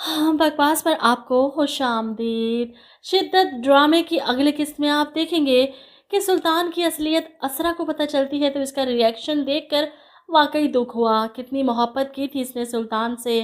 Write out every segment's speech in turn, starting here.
हाँ, बकवास पर आपको खुशामदीद। शिद्दत ड्रामे की अगली किस्त में आप देखेंगे कि सुल्तान की असलियत असरा को पता चलती है तो इसका रिएक्शन देखकर वाकई दुख हुआ। कितनी मोहब्बत की थी इसने सुल्तान से।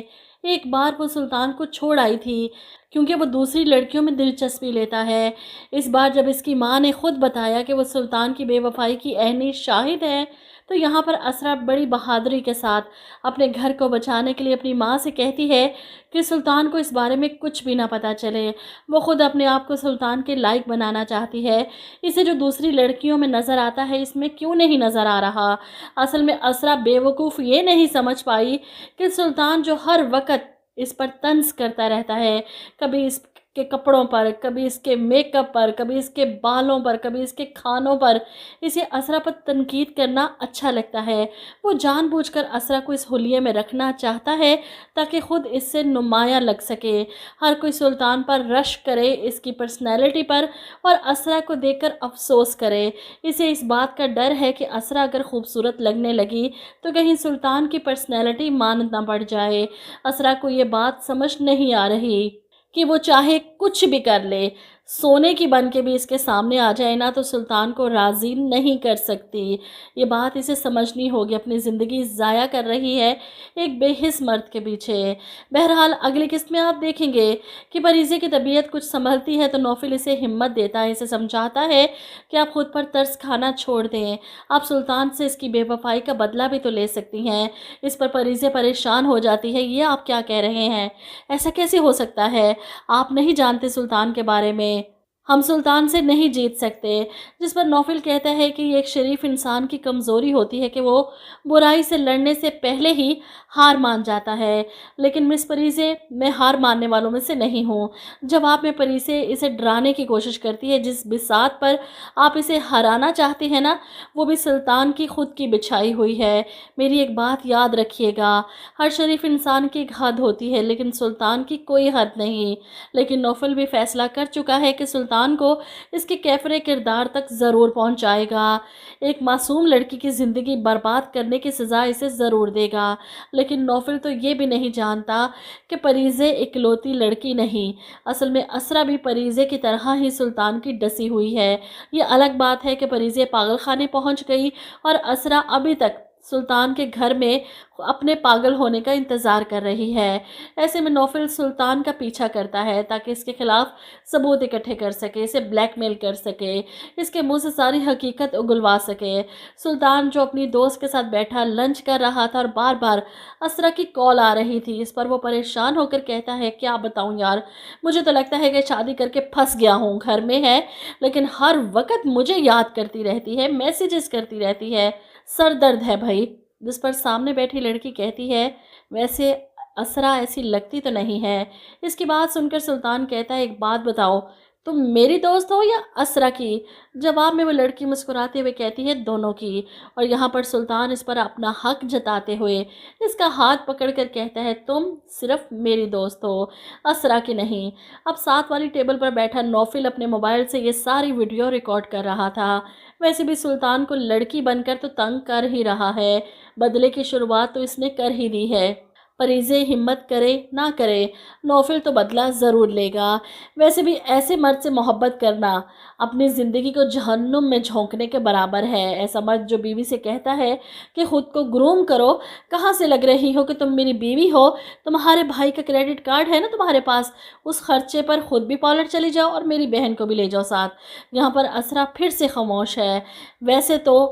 एक बार वो सुल्तान को छोड़ आई थी क्योंकि वो दूसरी लड़कियों में दिलचस्पी लेता है। इस बार जब इसकी माँ ने खुद बताया कि वो सुल्तान की बेवफाई की ऐनी शाहिद है, तो यहाँ पर असरा बड़ी बहादुरी के साथ अपने घर को बचाने के लिए अपनी माँ से कहती है कि सुल्तान को इस बारे में कुछ भी ना पता चले। वो खुद अपने आप को सुल्तान के लायक बनाना चाहती है। इसे जो दूसरी लड़कियों में नज़र आता है इसमें क्यों नहीं नज़र आ रहा। असल में असरा बेवकूफ़ ये नहीं समझ पाई कि सुल्तान जो हर वक्त इस पर तंज करता रहता है, कभी इसके कपड़ों पर, कभी इसके मेकअप पर, कभी इसके बालों पर, कभी इसके खानों पर, इसे असरा पर तनकीद करना अच्छा लगता है। वो जानबूझकर असरा को इस हुलिये में रखना चाहता है ताकि खुद इससे नुमाया लग सके। हर कोई सुल्तान पर रश करे, इसकी पर्सनैलिटी पर, और असरा को देखकर अफसोस करे। इसे इस बात का डर है कि असरा अगर खूबसूरत लगने लगी तो कहीं सुल्तान की पर्सनैलिटी मानद ना पड़ जाए। असरा को ये बात समझ नहीं आ रही कि वो चाहे कुछ भी कर ले, सोने की बन के भी इसके सामने आ जाए ना तो सुल्तान को राज़ी नहीं कर सकती। ये बात इसे समझनी होगी। अपनी ज़िंदगी ज़ाया कर रही है एक बेहिस मर्द के पीछे। बहरहाल अगली किस्त में आप देखेंगे कि परीज़े की तबीयत कुछ संभलती है तो नौफिल इसे हिम्मत देता है, इसे समझाता है कि आप खुद पर तरस खाना छोड़ दें। आप सुल्तान से इसकी बेवफाई का बदला भी तो ले सकती हैं। इस पर परीज़े परेशान हो जाती है। ये आप क्या कह रहे हैं? ऐसा कैसे हो सकता है? आप नहीं जानते सुल्तान के बारे में। हम सुल्तान से नहीं जीत सकते। जिस पर नौफिल कहता है कि ये एक शरीफ इंसान की कमज़ोरी होती है कि वो बुराई से लड़ने से पहले ही हार मान जाता है। लेकिन मिस परीज़े, मैं हार मानने वालों में से नहीं हूँ। जवाब में परीज़े इसे डराने की कोशिश करती है। जिस बिसात पर आप इसे हराना चाहती हैं ना, वो भी सुल्तान की खुद की बिछाई हुई है। मेरी एक बात याद रखिएगा, हर शरीफ इंसान की एक हद होती है लेकिन सुल्तान की कोई हद नहीं। लेकिन नौफल भी फैसला कर चुका है कि सुल्तान को इसके कैफरे किरदार तक ज़रूर पहुंचाएगा। एक मासूम लड़की की ज़िंदगी बर्बाद करने की सज़ा इसे ज़रूर देगा। लेकिन नौफल तो ये भी नहीं जानता कि परीज़े इकलौती लड़की नहीं, असल में असरा भी परीज़े की तरह ही सुल्तान की डसी हुई है। ये अलग बात है कि परीज़े पागल खाने पहुँच गई और असरा अभी तक सुल्तान के घर में अपने पागल होने का इंतज़ार कर रही है। ऐसे में नौफिल सुल्तान का पीछा करता है ताकि इसके खिलाफ सबूत इकट्ठे कर सके, इसे ब्लैकमेल कर सके, इसके मुंह से सारी हकीकत उगलवा सके। सुल्तान जो अपनी दोस्त के साथ बैठा लंच कर रहा था और बार बार असरा की कॉल आ रही थी, इस पर वो परेशान होकर कहता है, क्या बताऊं यार, मुझे तो लगता है कि शादी करके फंस गया हूँ। घर में है लेकिन हर वक्त मुझे याद करती रहती है, मैसेजेस करती रहती है, सर दर्द है भाई। जिस पर सामने बैठी लड़की कहती है, वैसे असरा ऐसी लगती तो नहीं है। इसकी बात सुनकर सुल्तान कहता है, एक बात बताओ, तुम मेरी दोस्त हो या असरा की? जवाब में वो लड़की मुस्कुराते हुए कहती है, दोनों की। और यहाँ पर सुल्तान इस पर अपना हक जताते हुए इसका हाथ पकड़कर कहता है, तुम सिर्फ मेरी दोस्त हो, असरा की नहीं। अब साथ वाली टेबल पर बैठा नौफिल अपने मोबाइल से ये सारी वीडियो रिकॉर्ड कर रहा था। वैसे भी सुल्तान को लड़की बनकर तो तंग कर ही रहा है, बदले की शुरुआत तो इसने कर ही दी है। परीज़े हिम्मत करे ना करे, नौफिल तो बदला ज़रूर लेगा। वैसे भी ऐसे मर्द से मोहब्बत करना अपनी ज़िंदगी को जहन्नुम में झोंकने के बराबर है। ऐसा मर्द जो बीवी से कहता है कि ख़ुद को ग्रूम करो, कहाँ से लग रही हो कि तुम मेरी बीवी हो? तुम्हारे भाई का क्रेडिट कार्ड है ना तुम्हारे पास, उस खर्चे पर ख़ुद भी पार्लर चली जाओ और मेरी बहन को भी ले जाओ साथ। यहाँ पर असरा फिर से खामोश है। वैसे तो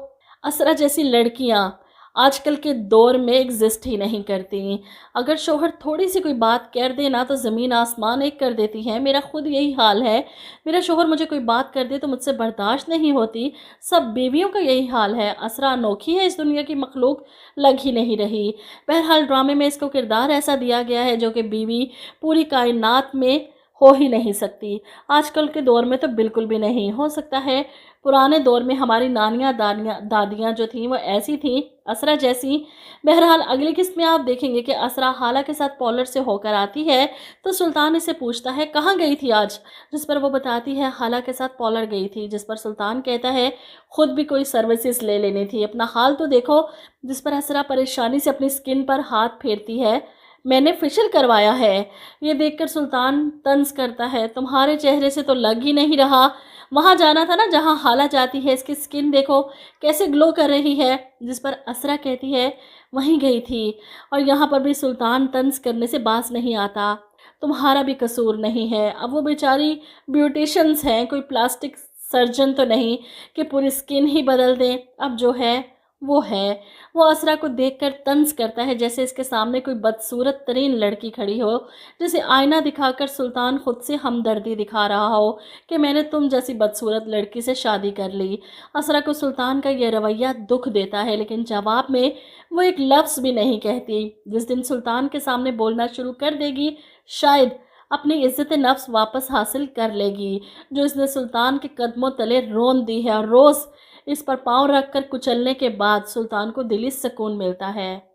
असरा जैसी लड़कियाँ आजकल के दौर में एग्जिस्ट ही नहीं करती। अगर शोहर थोड़ी सी कोई बात कर दे ना तो ज़मीन आसमान एक कर देती हैं। मेरा खुद यही हाल है। मेरा शोहर मुझे कोई बात कर दे तो मुझसे बर्दाश्त नहीं होती। सब बीवियों का यही हाल है। असरा अनोखी है, इस दुनिया की मखलूक लग ही नहीं रही। बहरहाल ड्रामे में इसको किरदार ऐसा दिया गया है जो कि बीवी पूरी कायनात में हो ही नहीं सकती। आजकल के दौर में तो बिल्कुल भी नहीं हो सकता है। पुराने दौर में हमारी नानियाँ दादियाँ जो थीं वो ऐसी थीं, असरा जैसी। बहरहाल अगली किस्त में आप देखेंगे कि असरा हाला के साथ पॉलर से होकर आती है तो सुल्तान इसे पूछता है, कहाँ गई थी आज? जिस पर वो बताती है, हाला के साथ पॉलर गई थी। जिस पर सुल्तान कहता है, खुद भी कोई सर्विसेज ले लेनी थी, अपना हाल तो देखो। जिस पर असरा परेशानी से अपनी स्किन पर हाथ फेरती है। मैंने फेशियल करवाया है। ये देखकर सुल्तान तंज करता है, तुम्हारे चेहरे से तो लग ही नहीं रहा। वहाँ जाना था ना जहाँ हाला जाती है, इसकी स्किन देखो कैसे ग्लो कर रही है। जिस पर असरा कहती है वहीं गई थी। और यहाँ पर भी सुल्तान तंज करने से बाज नहीं आता। तुम्हारा भी कसूर नहीं है। अब वो बेचारी ब्यूटिशंस हैं, कोई प्लास्टिक सर्जन तो नहीं कि पूरी स्किन ही बदल दें। अब जो है वो है। वो असरा को देखकर तंज करता है, जैसे इसके सामने कोई बदसूरत तरीन लड़की खड़ी हो, जैसे आईना दिखाकर सुल्तान खुद से हमदर्दी दिखा रहा हो कि मैंने तुम जैसी बदसूरत लड़की से शादी कर ली। असरा को सुल्तान का यह रवैया दुख देता है, लेकिन जवाब में वो एक लफ्ज़ भी नहीं कहती। जिस दिन सुल्तान के सामने बोलना शुरू कर देगी, शायद अपनी इज्जत नफ्स वापस हासिल कर लेगी, जो इसने सुल्तान के कदमों तले रोन दी है। और रोज़ इस पर पाँव रखकर कुचलने के बाद सुल्तान को दिली सुकून मिलता है।